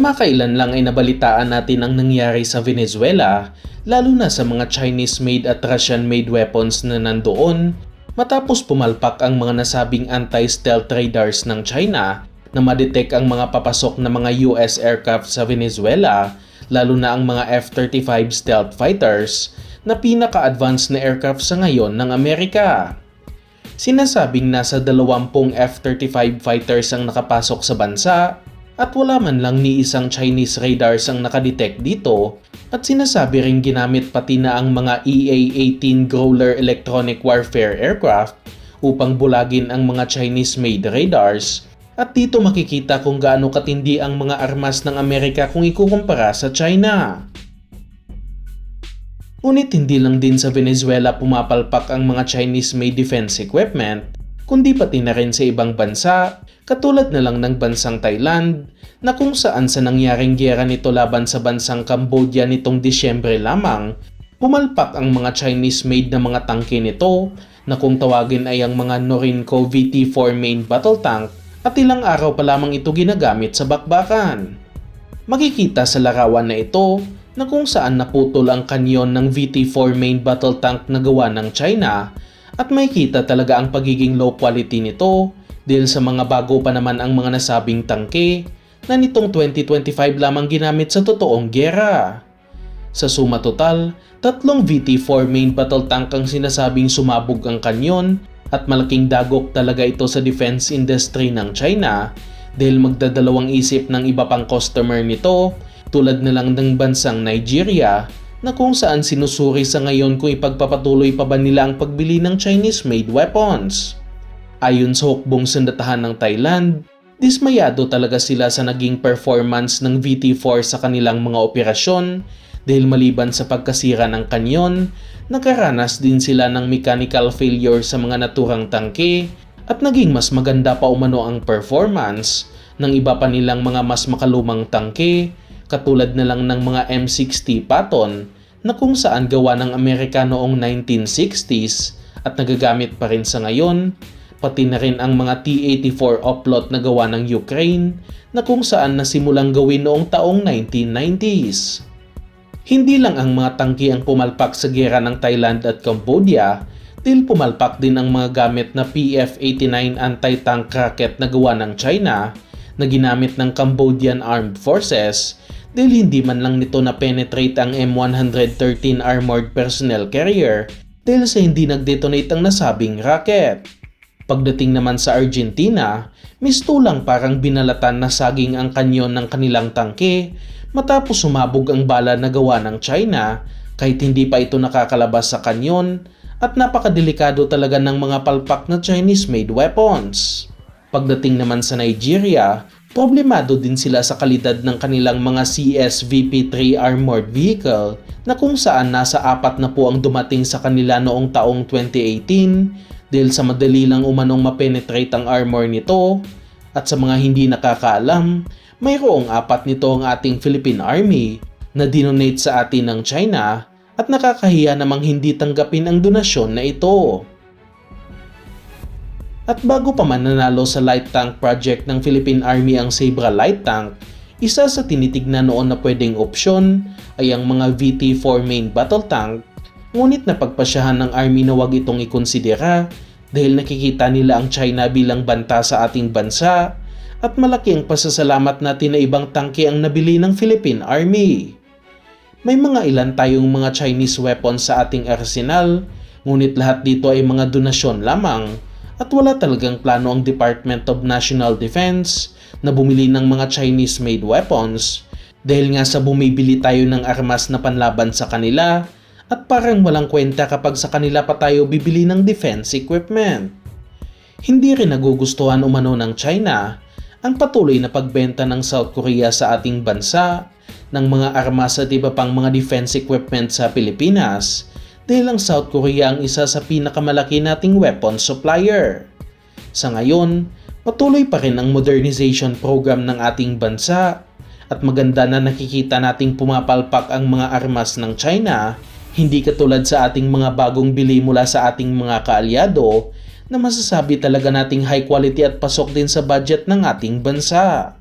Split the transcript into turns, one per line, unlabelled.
Kamakailan lang ay nabalitaan natin ang nangyari sa Venezuela, lalo na sa mga Chinese-made at Russian-made weapons na nandoon, matapos pumalpak ang mga nasabing anti-stealth radars ng China na madetect ang mga papasok na mga US aircraft sa Venezuela, lalo na ang mga F-35 stealth fighters na pinaka-advanced na aircraft sa ngayon ng Amerika. Sinasabing nasa 20 F-35 fighters ang nakapasok sa bansa at wala man lang ni isang Chinese radars ang nakadetect dito, at sinasabi ring ginamit pati na ang mga EA-18 Growler electronic warfare aircraft upang bulagin ang mga Chinese-made radars, at dito makikita kung gaano katindi ang mga armas ng Amerika kung ikukumpara sa China. Ngunit hindi lang din sa Venezuela pumapalpak ang mga Chinese-made defense equipment, kundi pati na rin sa ibang bansa, katulad na lang ng bansang Thailand, na kung saan sa nangyaring giyera nito laban sa bansang Cambodia nitong Disyembre lamang, pumalpak ang mga Chinese-made na mga tangke nito na kung tawagin ay ang mga Norinco VT-4 main battle tank, at ilang araw pa lamang ito ginagamit sa bakbakan. Makikita sa larawan na ito na kung saan naputol ang kanyon ng VT-4 main battle tank na gawa ng China, at makikita talaga ang pagiging low quality nito dahil sa mga bago pa naman ang mga nasabing tangke na nitong 2025 lamang ginamit sa totoong giyera. Sa suma total, 3 VT-4 main battle tank ang sinasabing sumabog ang kanyon, at malaking dagok talaga ito sa defense industry ng China dahil magdadalawang isip ng iba pang customer nito, tulad na lang ng bansang Nigeria, na kung saan sinusuri sa ngayon kung ipagpapatuloy pa ba nila ang pagbili ng Chinese-made weapons. Ayon sa hukbong sandatahan ng Thailand, dismayado talaga sila sa naging performance ng VT-4 sa kanilang mga operasyon dahil maliban sa pagkasira ng kanyon, nakaranas din sila ng mechanical failure sa mga naturang tangke, at naging mas maganda pa umano ang performance ng iba pa nilang mga mas makalumang tangke, katulad na lang ng mga M60 Patton na kung saan gawa ng Amerika noong 1960s at nagagamit pa rin sa ngayon, pati na rin ang mga T-84 Oplot na gawa ng Ukraine na kung saan nasimulang gawin noong taong 1990s. Hindi lang ang mga tangke ang pumalpak sa giyera ng Thailand at Cambodia, dahil pumalpak din ang mga gamit na PF-89 anti-tank rocket na gawa ng China na ginamit ng Cambodian Armed Forces, dahil hindi man lang nito na-penetrate ang M113 Armored Personnel Carrier dahil sa hindi nag-detonate ang nasabing rocket. Pagdating naman sa Argentina, mistulang parang binalatan na saging ang kanyon ng kanilang tangke matapos sumabog ang bala na gawa ng China kahit hindi pa ito nakakalabas sa kanyon, at napakadelikado talaga ng mga palpak na Chinese-made weapons. Pagdating naman sa Nigeria, problemado din sila sa kalidad ng kanilang mga CSVP-3 armored vehicle na kung saan nasa 4 na po ang dumating sa kanila noong taong 2018 dahil sa madali lang umanong mapenetrate ang armor nito. At sa mga hindi nakakaalam, mayroong 4 nito ang ating Philippine Army na dinonate sa atin ng China, at nakakahiya namang hindi tanggapin ang donasyon na ito. At bago pa man nanalo sa light tank project ng Philippine Army ang Sabra light tank, isa sa tinitignan noon na pwedeng opsyon ay ang mga VT-4 main battle tank, ngunit napagpasyahan ng Army na wag itong ikonsidera dahil nakikita nila ang China bilang banta sa ating bansa, at malaki ang pasasalamat natin na ibang tangke ang nabili ng Philippine Army. May mga ilan tayong mga Chinese weapons sa ating arsenal, ngunit lahat dito ay mga donasyon lamang, at wala talagang plano ang Department of National Defense na bumili ng mga Chinese-made weapons dahil nga sa bumibili tayo ng armas na panlaban sa kanila, at parang walang kwenta kapag sa kanila pa tayo bibili ng defense equipment. Hindi rin nagugustuhan umano ng China ang patuloy na pagbenta ng South Korea sa ating bansa ng mga armas at iba pang mga defense equipment sa Pilipinas, dahil ang South Korea ang isa sa pinakamalaki nating weapon supplier. Sa ngayon, patuloy pa rin ang modernization program ng ating bansa, at maganda na nakikita nating pumapalpak ang mga armas ng China, hindi katulad sa ating mga bagong bili mula sa ating mga kaalyado na masasabi talaga nating high quality at pasok din sa budget ng ating bansa.